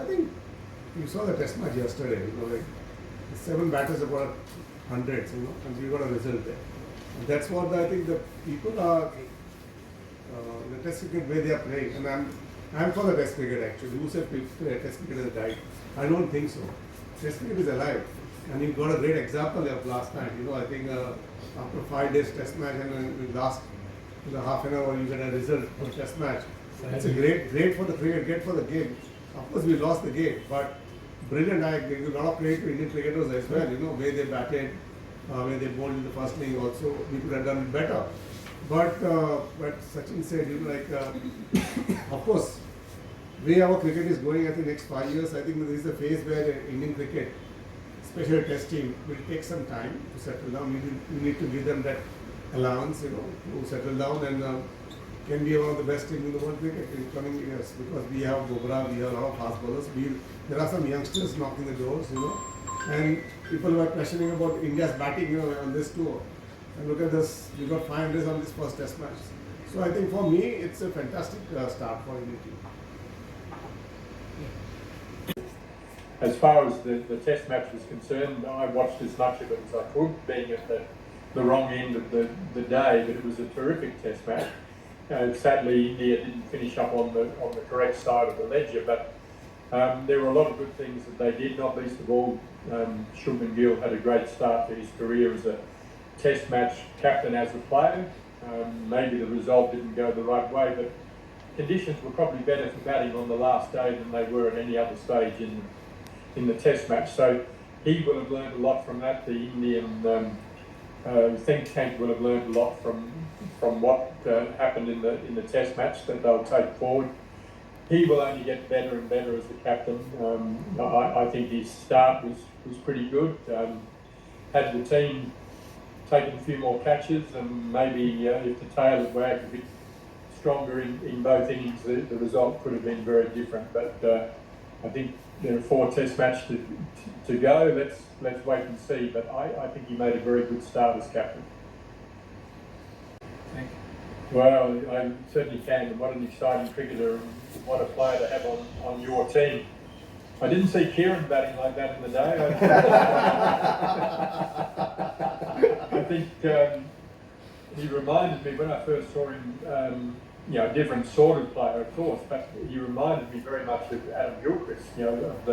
I think you saw the test match yesterday, like 7 batters have got hundreds, and we got a result there. And that's what I think the people are, the test cricket way they are playing, and I'm for the test cricket actually. Who said test cricket has died? I don't think so. Test cricket is alive, and you got a great example of last night. I think after 5 days test match, and in last half an hour you get a result for the test match. It's a great for the cricket, great for the game. Of course we lost the game, but brilliant. I give a lot of credit to Indian cricketers as well. Where they batted, where they bowled in the first inning. Also, we could have done it better. But Sachin said, of course, where our cricket is going, I think next 5 years, I think this is a phase where Indian cricket, especially Test team, will take some time to settle down. We need to give them that allowance, to settle down and can be one of the best teams in the world cricket in coming years, because we have Bumrah, we have a lot of fast bowlers. There are some youngsters knocking the doors, and people were questioning about India's batting, on this tour. And look at this, we got 500 on this first test match. So I think for me, it's a fantastic start for Indian team. As far as the test match was concerned, I watched as much of it as I could, being at the wrong end of the day, but it was a terrific test match. Sadly, India didn't finish up on the correct side of the ledger, but there were a lot of good things that they did, not least of all, Shubman Gill had a great start to his career as a test match captain as a player. Maybe the result didn't go the right way, but conditions were probably better for batting on the last day than they were at any other stage in the test match. So he will have learned a lot from that. The Indian think tank will have learned a lot from what happened in the test match that they'll take forward. He will only get better and better as the captain. I think his start was pretty good. Had the team taken a few more catches and maybe if the tail had wagged a bit stronger in both innings, the result could have been very different. But I think there are 4 test matches to go. Let's wait and see. But I think he made a very good start as captain. Well, I certainly can. And what an exciting cricketer, and what a player to have on your team. I didn't see Kiran batting like that in the day. I think he reminded me, when I first saw him, a different sort of player, of course, but he reminded me very much of Adam Gilchrist, of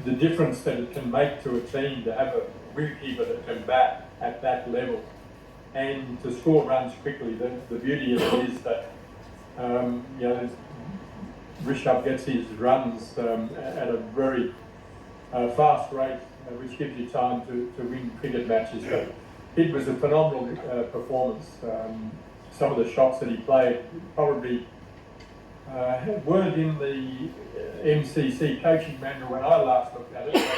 the difference that it can make to a team to have a wicketkeeper that can bat at that level and to score runs quickly. The beauty of it is that, Rishabh gets his runs at a very fast rate, which gives you time to win cricket matches. But it was a phenomenal performance. Some of the shots that he played probably weren't in the MCC coaching manual when I last looked at it,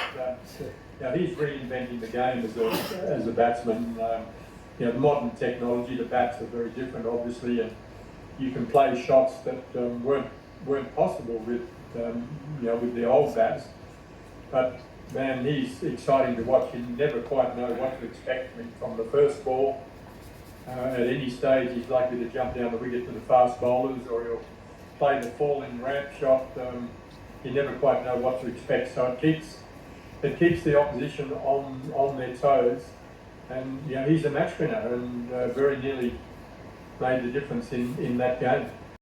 but he's reinventing the game as a batsman. Modern technology, the bats are very different, obviously, and you can play shots that weren't possible with the old bats. But man, he's exciting to watch. You never quite know what to expect from the first ball. At any stage, he's likely to jump down the wicket to the fast bowlers, or he'll play the falling ramp shot. You never quite know what to expect. So it keeps the opposition on their toes. And he's a match winner, and very nearly made the difference in that game.